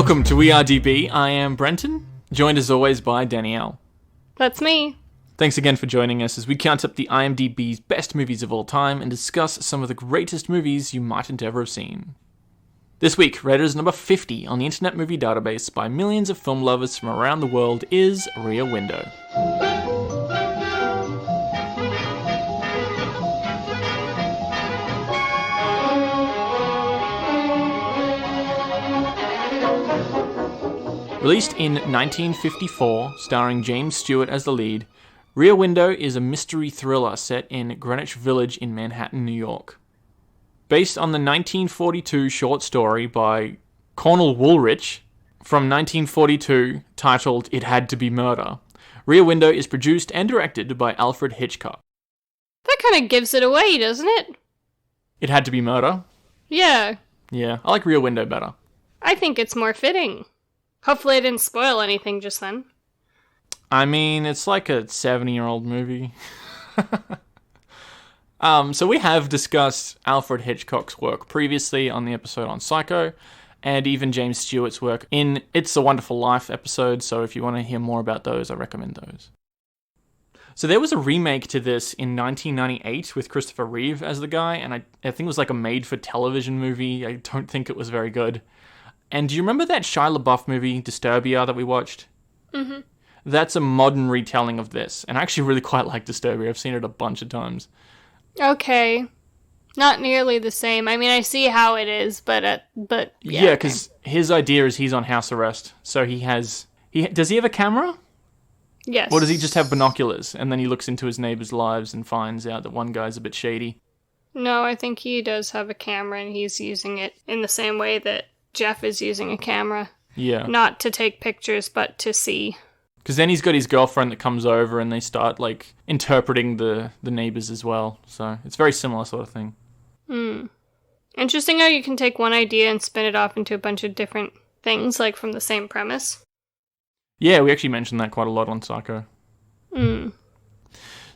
Welcome to IMDb. I am Brenton, joined as always by Danielle. That's me. Thanks again for joining us as we count up the IMDb's best movies of all time and discuss some of the greatest movies you mightn't ever have seen. This week, rated as number 50 on the Internet Movie Database by millions of film lovers from around the world is Rear Window. Released in 1954, starring James Stewart as the lead, Rear Window is a mystery thriller set in Greenwich Village in Manhattan, New York. Based on the 1942 short story by Cornel Woolrich from 1942 titled It Had to Be Murder, Rear Window is produced and directed by Alfred Hitchcock. That kind of gives it away, doesn't it? It Had to Be Murder? Yeah. Yeah, I like Rear Window better. I think it's more fitting. Hopefully I didn't spoil anything just then. I mean, it's like a 70-year-old movie. So we have discussed Alfred Hitchcock's work previously on the episode on Psycho, and even James Stewart's work in It's a Wonderful Life episode, so if you want to hear more about those, I recommend those. So there was a remake to this in 1998 with Christopher Reeve as the guy, and I think it was like a made-for-television movie. I don't think it was very good. And do you remember that Shia LaBeouf movie, Disturbia, that we watched? Mm-hmm. That's a modern retelling of this, and I actually really quite like Disturbia. I've seen it a bunch of times. Okay. Not nearly the same. I mean, I see how it is, but yeah, because his idea is he's on house arrest, so does he have a camera? Yes. Or does he just have binoculars, and then he looks into his neighbors' lives and finds out that one guy's a bit shady? No, I think he does have a camera, and he's using it in the same way that Jeff is using a camera. Yeah. Not to take pictures, but to see. Because then he's got his girlfriend that comes over and they start, like, interpreting the neighbors as well. So it's a very similar sort of thing. Interesting how you can take one idea and spin it off into a bunch of different things, like from the same premise. Yeah, we actually mentioned that quite a lot on Psycho.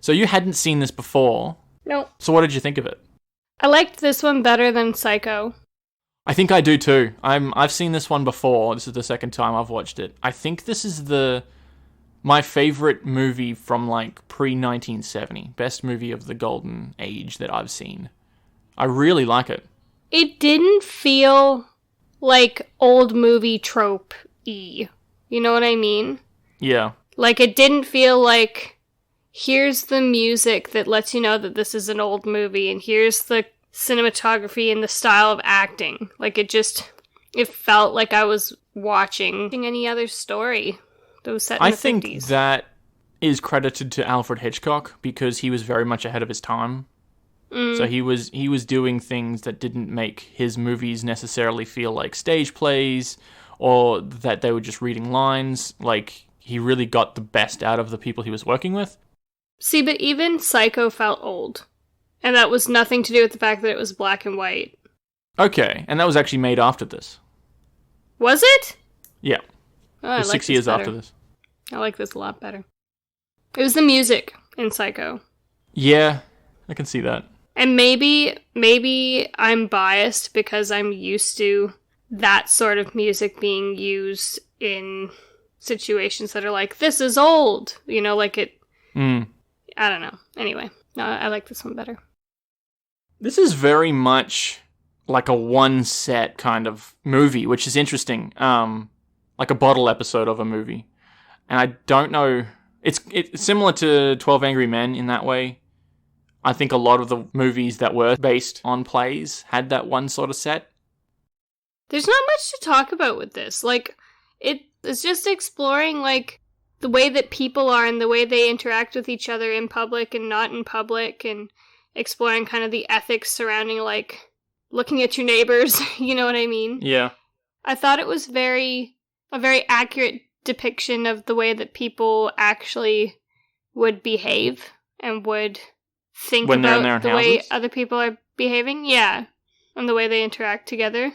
So you hadn't seen this before. Nope. So what did you think of it? I liked this one better than Psycho. I think I do too. I've seen this one before. This is the second time I've watched it. I think this is my favorite movie from like pre-1970. Best movie of the golden age that I've seen. I really like it. It didn't feel like old movie trope-y. You know what I mean? Yeah. Like, it didn't feel like, here's the music that lets you know that this is an old movie, and here's the cinematography and the style of acting. Like, it felt like I was watching any other story that was set in the 50s. I think that is credited to Alfred Hitchcock because he was very much ahead of his time. So he was doing things that didn't make his movies necessarily feel like stage plays or that they were just reading lines. Like, he really got the best out of the people he was working with. See, but even Psycho felt old. And that was nothing to do with the fact that it was black and white. Okay, and that was actually made after this. Was it? Yeah. Oh, it was 6 years after this. I like this a lot better. It was the music in Psycho. Yeah, I can see that. And maybe I'm biased because I'm used to that sort of music being used in situations that are like, this is old. You know, like it... I don't know. Anyway, no, I like this one better. This is very much like a one-set kind of movie, which is interesting. Like a bottle episode of a movie. And I don't know... It's similar to 12 Angry Men in that way. I think a lot of the movies that were based on plays had that one sort of set. There's not much to talk about with this. Like, it's just exploring, like, the way that people are and the way they interact with each other in public and not in public, and exploring kind of the ethics surrounding, like, looking at your neighbors, you know what I mean? Yeah. I thought it was a very accurate depiction of the way that people actually would behave and would think when about the way houses? Other people are behaving. Yeah. And the way they interact together.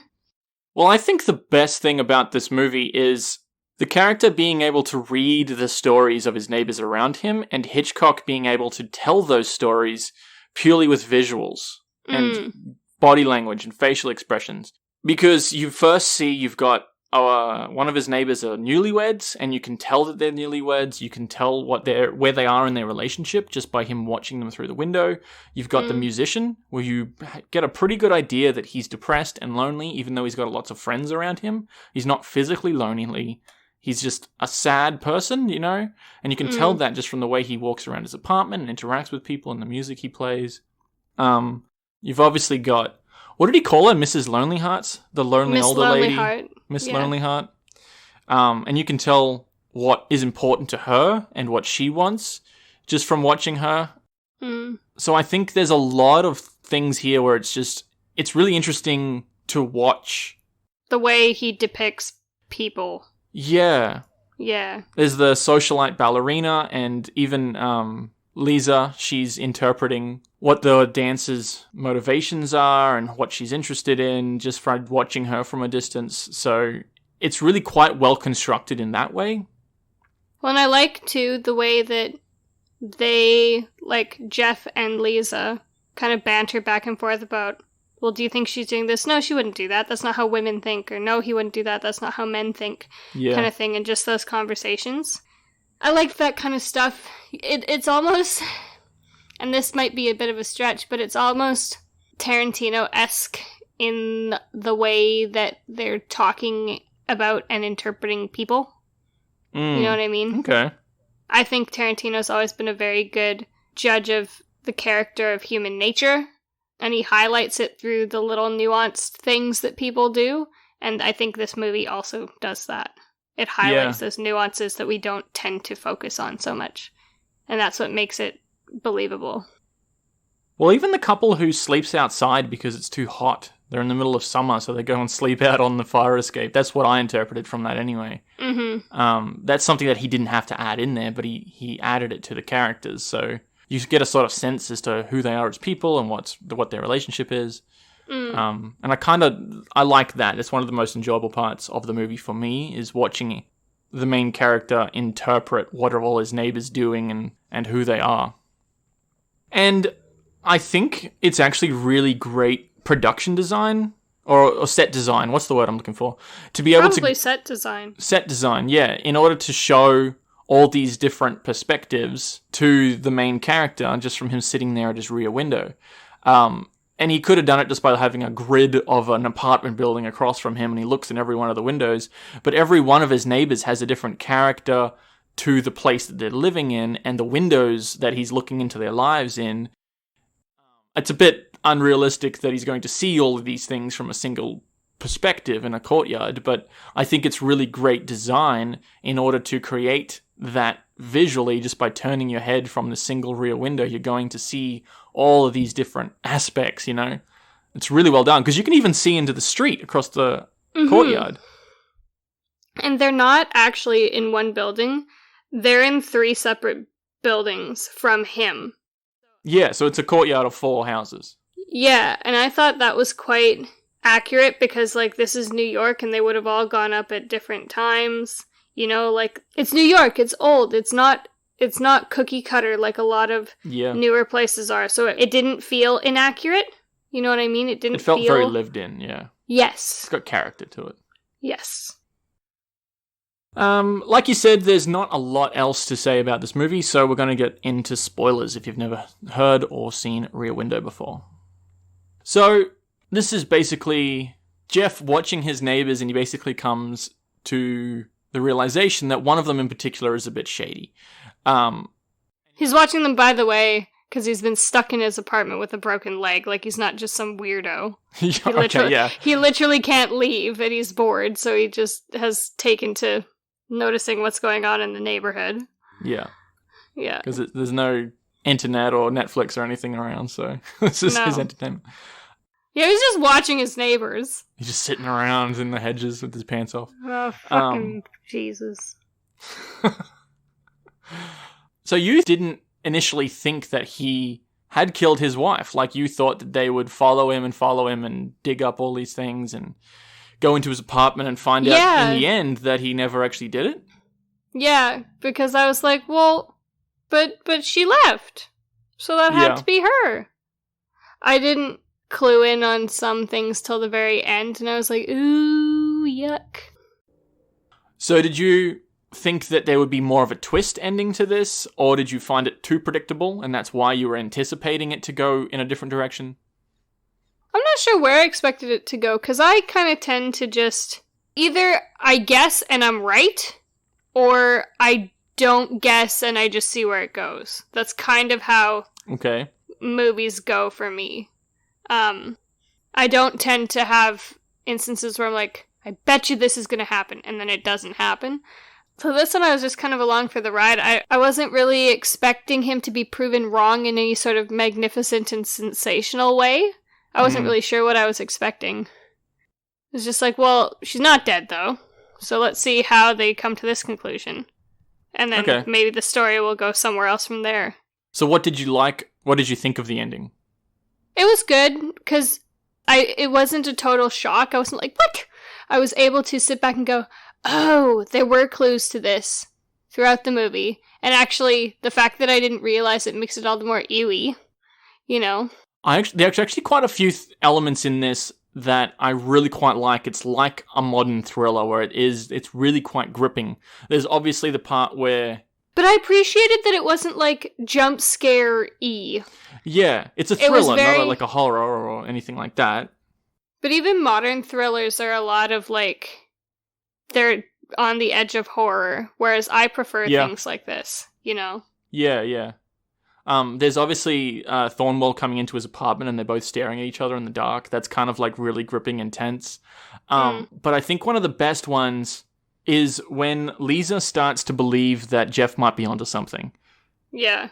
Well, I think the best thing about this movie is the character being able to read the stories of his neighbors around him, and Hitchcock being able to tell those stories purely with visuals and body language and facial expressions. Because you first see you've got one of his neighbors are newlyweds, and you can tell that they're newlyweds. You can tell where they are in their relationship just by him watching them through the window. You've got the musician, where you get a pretty good idea that he's depressed and lonely, even though he's got lots of friends around him. He's not physically lonely. He's just a sad person, you know? And you can tell that just from the way he walks around his apartment and interacts with people and the music he plays. You've obviously got, what did he call her? Mrs. Lonely Hearts? The lonely Miss older Lonely lady? Heart. Miss Yeah. Lonely Heart. And you can tell what is important to her and what she wants just from watching her. So I think there's a lot of things here where it's really interesting to watch. The way he depicts people. Yeah. Yeah. There's the socialite ballerina, and even Lisa, she's interpreting what the dancer's motivations are and what she's interested in just from watching her from a distance. So it's really quite well constructed in that way. Well, and I like, too, the way that they, like, Jeff and Lisa kind of banter back and forth about, well, do you think she's doing this? No, she wouldn't do that. That's not how women think. Or no, he wouldn't do that. That's not how men think. Yeah. Kind of thing. And just those conversations. I like that kind of stuff. It's almost, and this might be a bit of a stretch, but it's almost Tarantino-esque in the way that they're talking about and interpreting people. You know what I mean? Okay. I think Tarantino's always been a very good judge of the character of human nature. And he highlights it through the little nuanced things that people do. And I think this movie also does that. It highlights those nuances that we don't tend to focus on so much. And that's what makes it believable. Well, even the couple who sleeps outside because it's too hot. They're in the middle of summer, so they go and sleep out on the fire escape. That's what I interpreted from that anyway. That's something that he didn't have to add in there, but he added it to the characters. So you get a sort of sense as to who they are as people and what their relationship is. And I like that. It's one of the most enjoyable parts of the movie for me, is watching the main character interpret what are all his neighbors doing and who they are. And I think it's actually really great production design or set design. What's the word I'm looking for? To be able to Probably set design. Set design, yeah, in order to show all these different perspectives to the main character just from him sitting there at his rear window. And he could have done it just by having a grid of an apartment building across from him, and he looks in every one of the windows. But every one of his neighbors has a different character to the place that they're living in, and the windows that he's looking into their lives in. It's a bit unrealistic that he's going to see all of these things from a single perspective in a courtyard, but I think it's really great design in order to create that visually. Just by turning your head from the single rear window, you're going to see all of these different aspects, you know? It's really well done, because you can even see into the street across the courtyard. And they're not actually in one building. They're in 3 separate buildings from him. Yeah, so it's a courtyard of 4 houses. Yeah, and I thought that was quite accurate, because, like, this is New York, and they would have all gone up at different times. You know, like, it's New York, it's old, it's not cookie cutter like a lot of newer places are, so it didn't feel inaccurate. You know what I mean? It felt very lived in, yeah. Yes. It's got character to it. Yes. Like you said, there's not a lot else to say about this movie, so we're going to get into spoilers if you've never heard or seen Rear Window before. So, this is basically Jeff watching his neighbors, and he basically comes to the realization that one of them in particular is a bit shady. He's watching them, by the way, because he's been stuck in his apartment with a broken leg. Like, he's not just some weirdo. He literally can't leave, and he's bored, so he just has taken to noticing what's going on in the neighborhood. Yeah. Yeah. Because there's no internet or Netflix or anything around, so this is his entertainment. Yeah, he's just watching his neighbors. He's just sitting around in the hedges with his pants off. Oh, fucking Jesus. So you didn't initially think that he had killed his wife. Like, you thought that they would follow him and dig up all these things and go into his apartment and find out in the end that he never actually did it? Yeah, because I was like, well, but she left. So that had to be her. I didn't clue in on some things till the very end, and I was like, ooh, yuck. So did you think that there would be more of a twist ending to this, or did you find it too predictable, and that's why you were anticipating it to go in a different direction? I'm not sure where I expected it to go, because I kind of tend to just either I guess and I'm right, or I don't guess and I just see where it goes. That's kind of how movies go for me. I don't tend to have instances where I'm like, I bet you this is going to happen, and then it doesn't happen. So this one I was just kind of along for the ride. I wasn't really expecting him to be proven wrong in any sort of magnificent and sensational way. I wasn't really sure what I was expecting. It was just like, well, she's not dead, though. So let's see how they come to this conclusion. And then maybe the story will go somewhere else from there. So what did you like? What did you think of the ending? It was good, because it wasn't a total shock. I wasn't like, what? I was able to sit back and go, oh, there were clues to this throughout the movie. And actually, the fact that I didn't realize it makes it all the more eerie, you know? There's actually quite a few elements in this that I really quite like. It's like a modern thriller where it's really quite gripping. There's obviously the part where... But I appreciated that it wasn't like jump scare-y. Yeah, it's a thriller, not like a horror or anything like that. But even modern thrillers are a lot of like... They're on the edge of horror, whereas I prefer things like this, you know? Yeah. There's obviously Thornwell coming into his apartment and they're both staring at each other in the dark. That's kind of like really gripping and tense. But I think one of the best ones is when Lisa starts to believe that Jeff might be onto something. Yeah.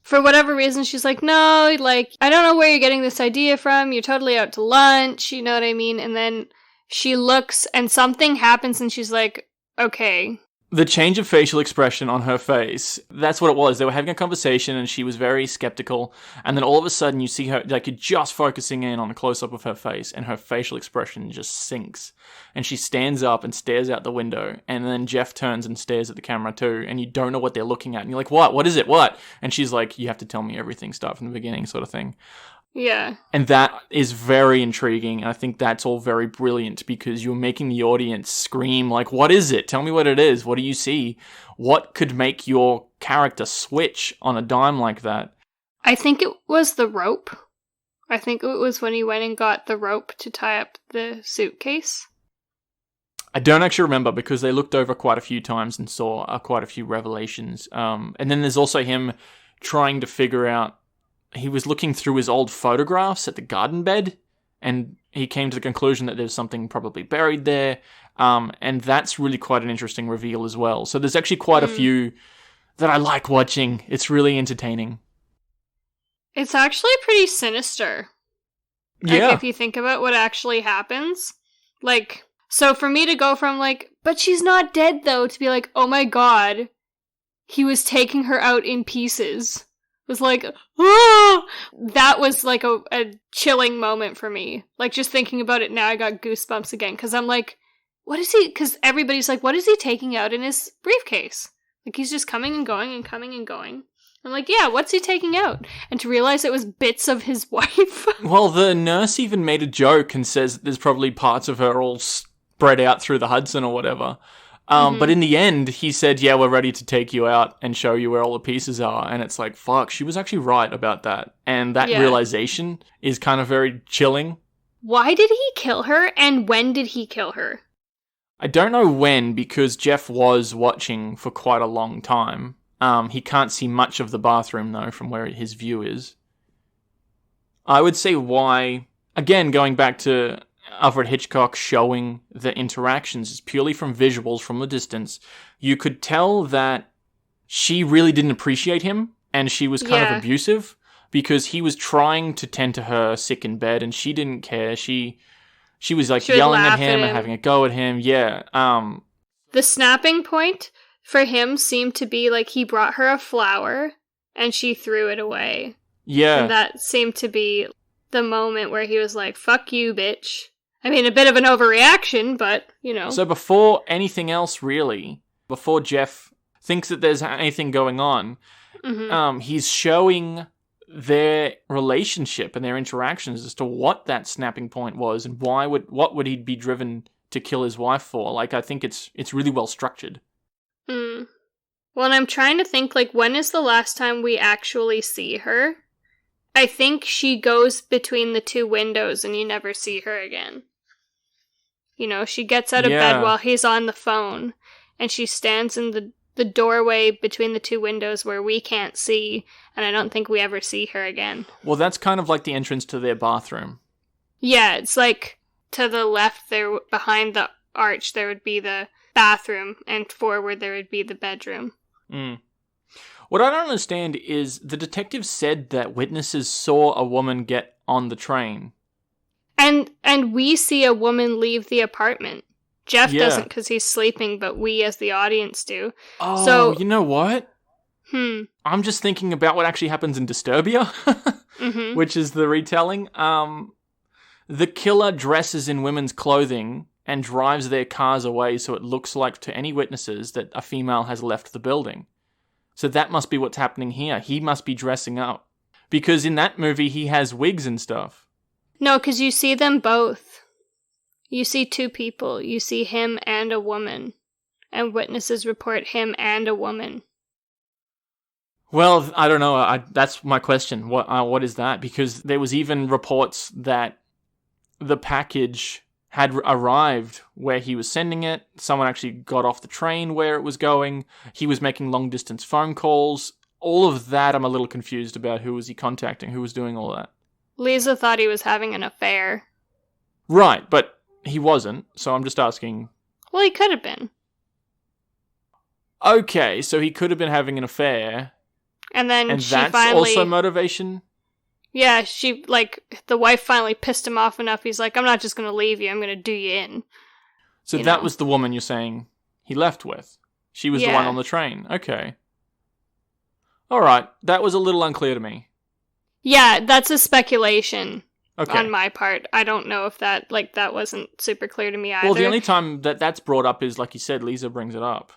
For whatever reason, she's like, no, like, I don't know where you're getting this idea from. You're totally out to lunch, you know what I mean? And then she looks and something happens and she's like, okay. The change of facial expression on her face, that's what it was. They were having a conversation and she was very skeptical. And then all of a sudden you see her, like you're just focusing in on a close-up of her face and her facial expression just sinks. And she stands up and stares out the window. And then Jeff turns and stares at the camera too. And you don't know what they're looking at. And you're like, what? What is it? What? And she's like, you have to tell me everything, start from the beginning sort of thing. Yeah. And that is very intriguing. And I think that's all very brilliant because you're making the audience scream like, what is it? Tell me what it is. What do you see? What could make your character switch on a dime like that? I think it was the rope. I think it was when he went and got the rope to tie up the suitcase. I don't actually remember because they looked over quite a few times and saw quite a few revelations. And then there's also him trying to figure out. He was looking through his old photographs at the garden bed, and he came to the conclusion that there's something probably buried there, and that's really quite an interesting reveal as well. So there's actually quite a few that I like watching. It's really entertaining. It's actually pretty sinister. Yeah. Like, if you think about what actually happens. Like, so for me to go from like, but she's not dead though, to be like, oh my god, he was taking her out in pieces. Was like, oh! That was like a chilling moment for me. Like, just thinking about it now, I got goosebumps again. Because I'm like, what is he? Because everybody's like, what is he taking out in his briefcase? Like, he's just coming and going and coming and going. I'm like, yeah, what's he taking out? And to realize it was bits of his wife. Well, the nurse even made a joke and says there's probably parts of her all spread out through the Hudson or whatever. But in the end, he said, yeah, we're ready to take you out and show you where all the pieces are. And it's like, fuck, she was actually right about that. And that realization is kind of very chilling. Why did he kill her? And when did he kill her? I don't know when, because Jeff was watching for quite a long time. He can't see much of the bathroom, though, from where his view is. I would say why, again, going back to Alfred Hitchcock showing the interactions is purely from visuals from the distance. You could tell that she really didn't appreciate him and she was kind of abusive because he was trying to tend to her sick in bed and she didn't care. She was like yelling at him and having a go at him. Yeah. The snapping point for him seemed to be like he brought her a flower and she threw it away. Yeah. And that seemed to be the moment where he was like, fuck you, bitch. I mean, a bit of an overreaction, but, you know. So before anything else, really, before Jeff thinks that there's anything going on, he's showing their relationship and their interactions as to what that snapping point was and what would he be driven to kill his wife for. Like, I think it's really well structured. Hmm. Well, and I'm trying to think, like, when is the last time we actually see her? I think she goes between the two windows and you never see her again. You know, she gets out of bed while he's on the phone, and she stands in the doorway between the two windows where we can't see, and I don't think we ever see her again. Well, that's kind of like the entrance to their bathroom. Yeah, it's like to the left there, behind the arch, there would be the bathroom, and forward there would be the bedroom. Mm. What I don't understand is the detective said that witnesses saw a woman get on the train. And we see a woman leave the apartment. Jeff doesn't because he's sleeping, but we as the audience do. Oh, so, you know what? I'm just thinking about what actually happens in Disturbia, which is the retelling. The killer dresses in women's clothing and drives their cars away so it looks like to any witnesses that a female has left the building. So that must be what's happening here. He must be dressing up. Because in that movie, he has wigs and stuff. No, because you see them both. You see two people. You see him and a woman. And witnesses report him and a woman. Well, I don't know. That's my question. What is that? Because there was even reports that the package had arrived where he was sending it. Someone actually got off the train where it was going. He was making long-distance phone calls. All of that, I'm a little confused about. Who was he contacting? Who was doing all that? Lisa thought he was having an affair. Right, but he wasn't, so I'm just asking. Well, he could have been. Okay, so he could have been having an affair. And then and she that's finally... also motivation? Yeah, the wife finally pissed him off enough. He's like, I'm not just going to leave you, I'm going to do you in. So that was the woman you're saying he left with? She was the one on the train. Okay. Alright, that was a little unclear to me. Yeah, that's a speculation Okay. on my part. I don't know if that wasn't super clear to me either. Well, the only time that's brought up is, like you said, Lisa brings it up.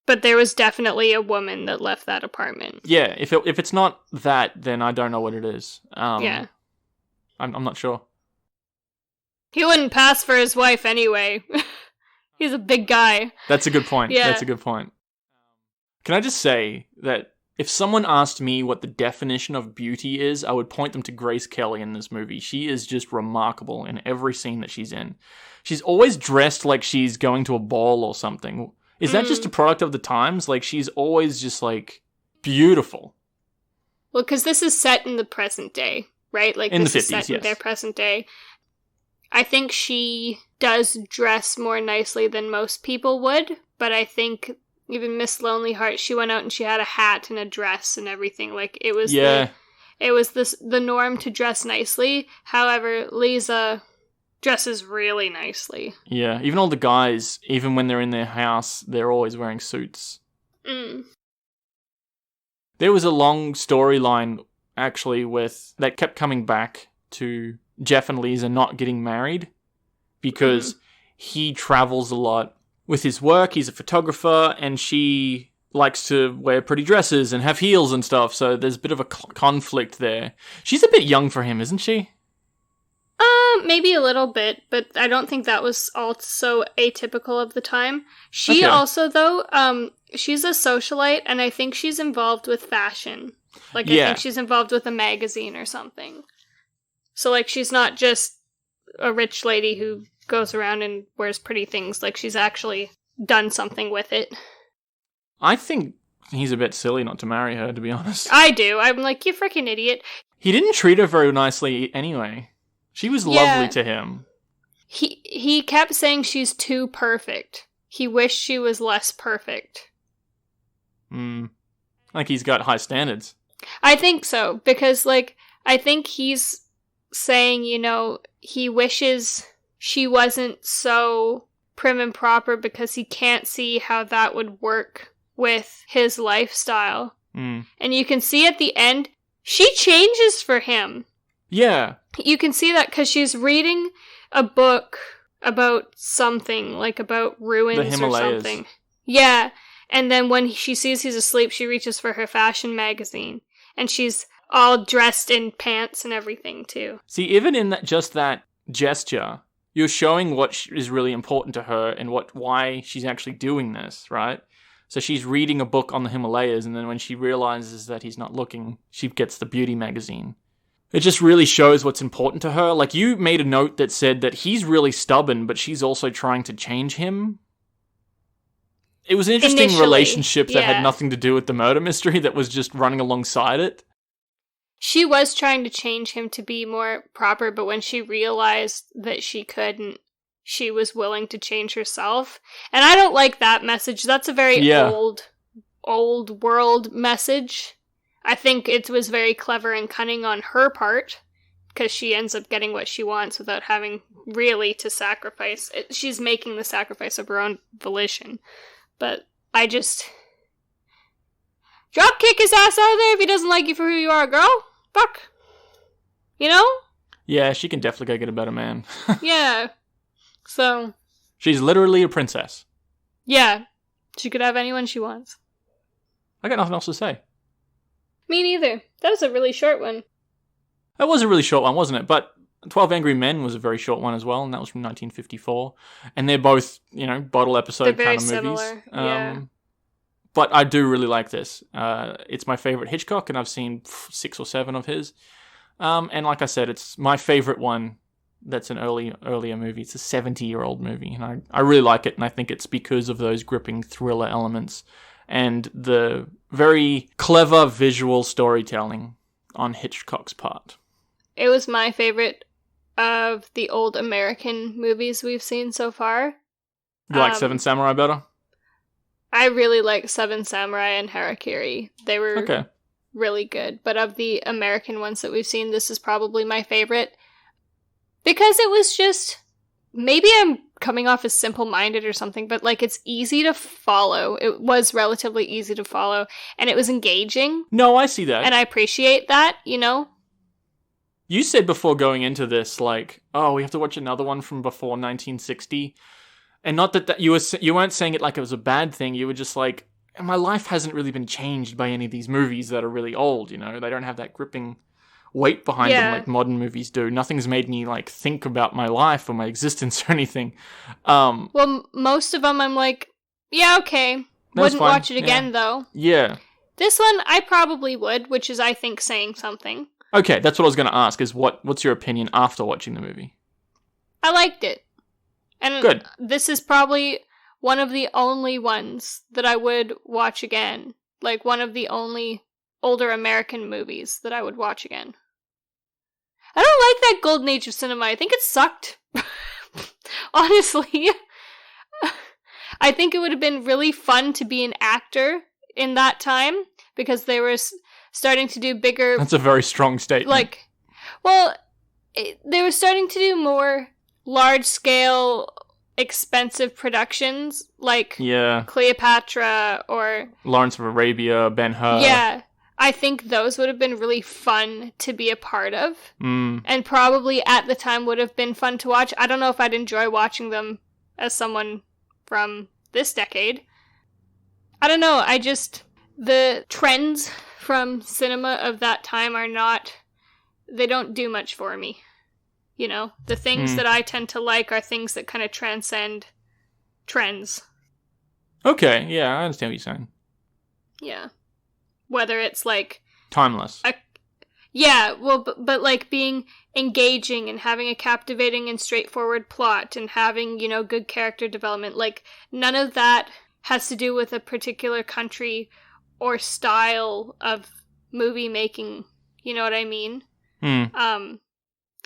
But there was definitely a woman that left that apartment. Yeah, if it's not that, then I don't know what it is. Yeah. I'm not sure. He wouldn't pass for his wife anyway. He's a big guy. That's a good point. Yeah. That's a good point. Can I just say that if someone asked me what the definition of beauty is, I would point them to Grace Kelly in this movie. She is just remarkable in every scene that she's in. She's always dressed like she's going to a ball or something. Is that just a product of the times? Like, she's always just, like, beautiful. Well, because this is set in the present day, right? Like, in this the 50s, is set yes. in their present day. I think she does dress more nicely than most people would, but I think even Miss Lonely Heart, she went out and she had a hat and a dress and everything. Like, it was the norm to dress nicely. However, Lisa dresses really nicely. Yeah, even all the guys, even when they're in their house, they're always wearing suits. There was a long storyline, actually, that kept coming back to Jeff and Lisa not getting married because he travels a lot with his work. He's a photographer, and she likes to wear pretty dresses and have heels and stuff, so there's a bit of a conflict there. She's a bit young for him, isn't she? Maybe a little bit, but I don't think that was also atypical of the time. She also, though, she's a socialite, and I think she's involved with fashion. Like, I think she's involved with a magazine or something. So, like, she's not just a rich lady who goes around and wears pretty things. Like, she's actually done something with it. I think he's a bit silly not to marry her, to be honest. I do. I'm like, you freaking idiot. He didn't treat her very nicely anyway. She was lovely to him. He kept saying she's too perfect. He wished she was less perfect. Like he's got high standards. I think so, because, like, I think he's saying, he wishes she wasn't so prim and proper because he can't see how that would work with his lifestyle. And you can see at the end, she changes for him. Yeah. You can see that because she's reading a book about something, like about ruins or something. Yeah. And then when she sees he's asleep, she reaches for her fashion magazine. And she's all dressed in pants and everything, too. See, even in that gesture, You're showing what is really important to her and why she's actually doing this, right? So she's reading a book on the Himalayas, and then when she realizes that he's not looking, she gets the beauty magazine. It just really shows what's important to her. Like, you made a note that said that he's really stubborn, but she's also trying to change him. It was an interesting relationship that had nothing to do with the murder mystery, that was just running alongside it. She was trying to change him to be more proper, but when she realized that she couldn't, she was willing to change herself. And I don't like that message. That's a very old world message. I think it was very clever and cunning on her part, because she ends up getting what she wants without having really to sacrifice. She's making the sacrifice of her own volition. But I just... drop kick his ass out of there if he doesn't like you for who you are, girl. Fuck. You know? Yeah, she can definitely go get a better man. Yeah. So... she's literally a princess. Yeah. She could have anyone she wants. I got nothing else to say. Me neither. That was a really short one. That was a really short one, wasn't it? But 12 Angry Men was a very short one as well, and that was from 1954. And they're both, bottle episode kind of movies. Similar. Yeah. But I do really like this. It's my favorite Hitchcock, and I've seen 6 or 7 of his. And like I said, it's my favorite one that's an earlier movie. It's a 70-year-old movie, and I really like it, and I think it's because of those gripping thriller elements and the very clever visual storytelling on Hitchcock's part. It was my favorite of the old American movies we've seen so far. You like Seven Samurai better? I really like Seven Samurai and Harakiri. They were really good. But of the American ones that we've seen, this is probably my favorite. Because it was just... maybe I'm coming off as simple-minded or something, but it's easy to follow. It was relatively easy to follow, and it was engaging. No, I see that. And I appreciate that, You said before going into this, oh, we have to watch another one from before 1960. And not that you weren't saying it like it was a bad thing. You were just like, my life hasn't really been changed by any of these movies that are really old, They don't have that gripping weight behind them like modern movies do. Nothing's made me think about my life or my existence or anything. Well, most of them I'm like, yeah, okay. Wouldn't watch it again though. Yeah. This one I probably would, which is I think saying something. Okay, that's what I was going to ask, is what's your opinion after watching the movie? I liked it. And good. This is probably one of the only ones that I would watch again. One of the only older American movies that I would watch again. I don't like that golden age of cinema. I think it sucked. Honestly. I think it would have been really fun to be an actor in that time, because they were starting to do bigger... That's a very strong statement. They were starting to do more large-scale, expensive productions, Cleopatra or... Lawrence of Arabia, Ben-Hur. Yeah. I think those would have been really fun to be a part of. Mm. And probably at the time would have been fun to watch. I don't know if I'd enjoy watching them as someone from this decade. I don't know. The trends from cinema of that time are not... they don't do much for me. The things that I tend to like are things that kind of transcend trends. Okay, yeah, I understand what you're saying. Yeah. Whether it's timeless. But being engaging and having a captivating and straightforward plot and having, good character development. None of that has to do with a particular country or style of movie making. You know what I mean?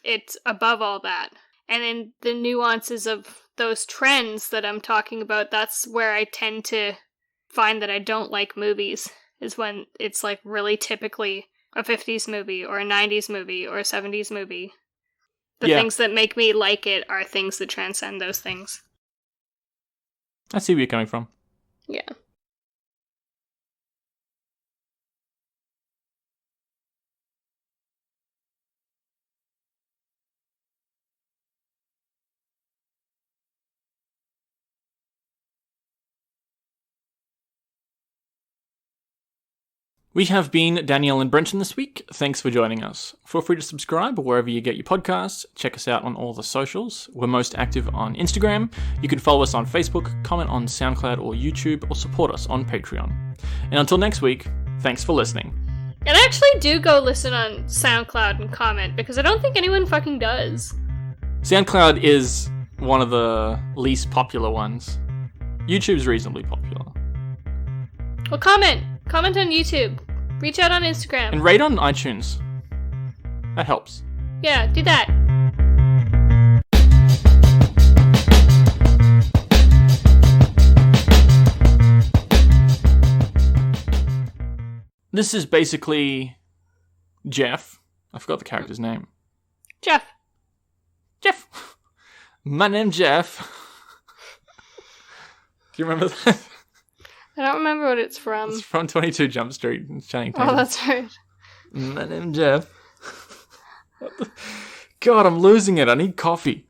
It's above all that. And in the nuances of those trends that I'm talking about, that's where I tend to find that I don't like movies. Is when it's really typically a 50s movie or a 90s movie or a 70s movie. The things that make me like it are things that transcend those things. I see where you're coming from. Yeah. We have been Danielle and Brenton this week. Thanks for joining us. Feel free to subscribe wherever you get your podcasts. Check us out on all the socials. We're most active on Instagram. You can follow us on Facebook, comment on SoundCloud or YouTube, or support us on Patreon. And until next week, thanks for listening. And actually do go listen on SoundCloud and comment, because I don't think anyone fucking does. SoundCloud is one of the least popular ones. YouTube's reasonably popular. Well, comment. Comment on YouTube. Reach out on Instagram. And rate on iTunes. That helps. Yeah, do that. This is basically Jeff. I forgot the character's name. Jeff. My name's Jeff. Do you remember that? I don't remember what it's from. It's from 22 Jump Street. It's Channing Tatum. Oh, that's right. My name's Jeff. God, I'm losing it. I need coffee.